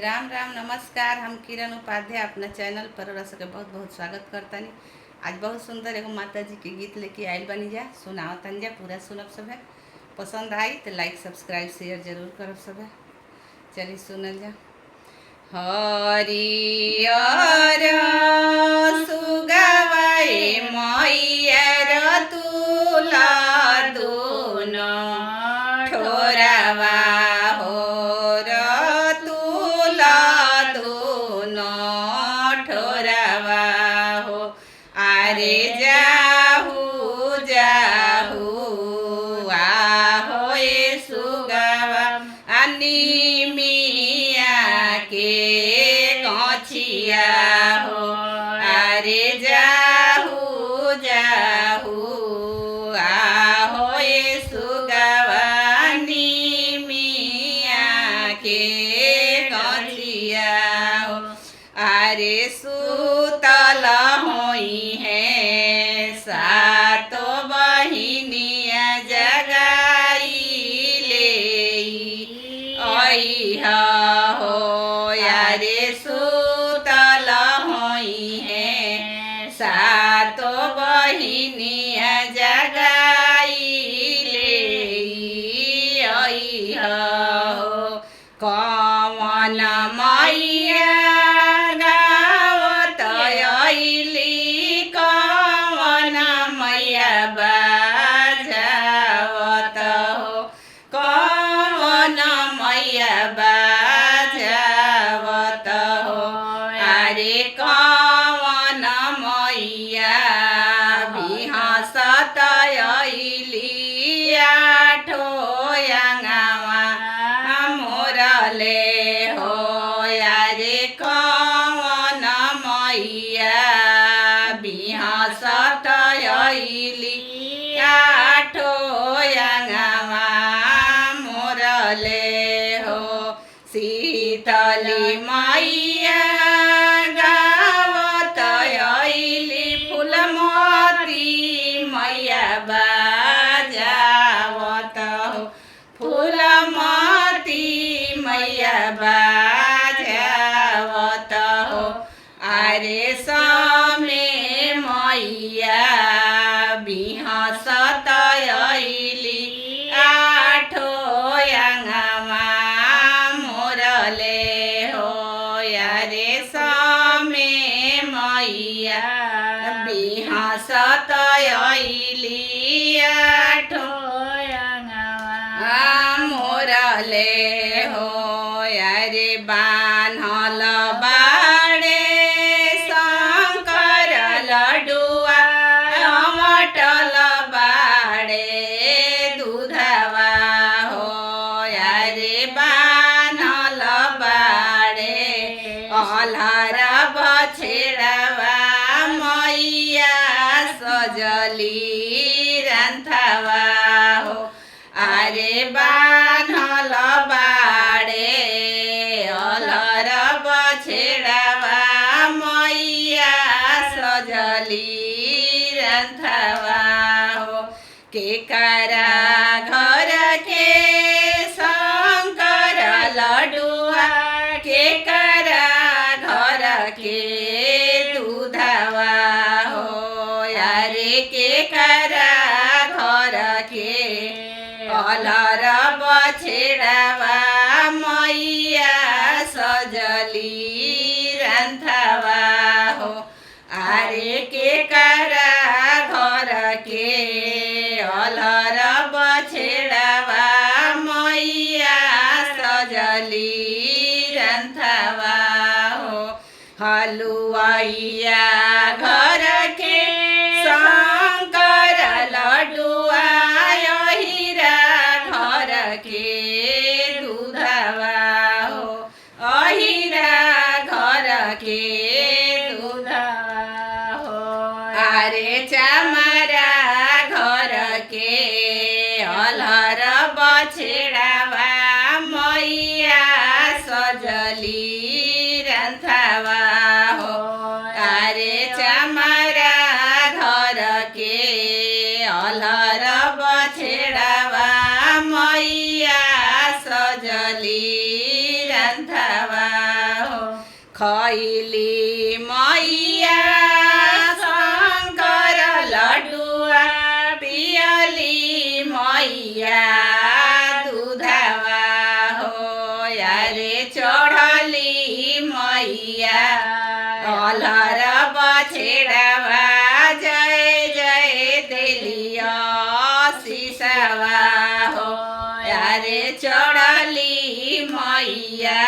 राम राम नमस्कार। हम किरण उपाध्याय अपना चैनल पर रह सके बहुत बहुत स्वागत करतानी। आज बहुत सुंदर एगो माता जी के गीत लेके आयल बनी जा, सुनाओ तन जा, पूरा सुनब सब है। पसंद आई तो लाइक सब्सक्राइब शेयर जरूर करब सब है। चलिए सुनल जा। हरियर सुगवाए मैया तुला दून ठोरवा हो तुला दून ठोरवा हो। अरे जाहू जाहू आहो ए सुगवा अनि मिया के गछिया हो। अरे जाहू जाहू आहो ए सुगवा अनि मिया के गछिया हो। अरे सुतल होई है सातो बहिनिया जगाई ले अइहा हो। यारे सुतल होई है सातो बहिनिया जगाई ले अइहा हो। कवन मैया गावत अइली कवन मैया बाजावत हो। कवन मैया बाजावत हो। अरे कवन मैया बिहसत अइली आठो अंगवा मोरले हो। यारे कवन मैया बिहसत अइली आठो अंगवा मोरले हो। शीतली मैया गावत अइली फूलमती मैया बाजावत हो। फूलमती मैया बाजावत हो। अरे समे मैया बिहसत अइली आठो अंगवा मोरले हो। यारे समे मैया बिहसत अइली आठो अंगवा मोरले हो। यारे बान्हल बाड़े शंकर लडुआ अमटल बाड़े दूधवा हो। यारे बान्हल बाड़े अलहर बछेड़वा मैया सजली रंथवा हो। अरे बान्हल बाड़े अलहर बछेड़वा मैया सजली रंथवा हो। के करा घर के शंकर लडुआ के करा घर के दूधवा हो। यारे के करा घर के अलहर बछेड़वा मैया सजली रंथवा हो। अरे के करा घर के अलहर बछेड़वा मैया सजली रंथवा हो। हलुआइया घर के शंकर लडुआ अहिरा घर के दूधवा हो। अहिरा घर के दूधवा हो। अरे चमरा घर के अलहर बछेड़वा मैया सजली रंथवा हो। अरे चमरा खैली मैया शंकर लडुआ पियली मैया दूधवा हो यारे चढ़ली मैया अलर बछेड़वा जय जय दिलिया शीशवा हो यारे चढ़ली मैया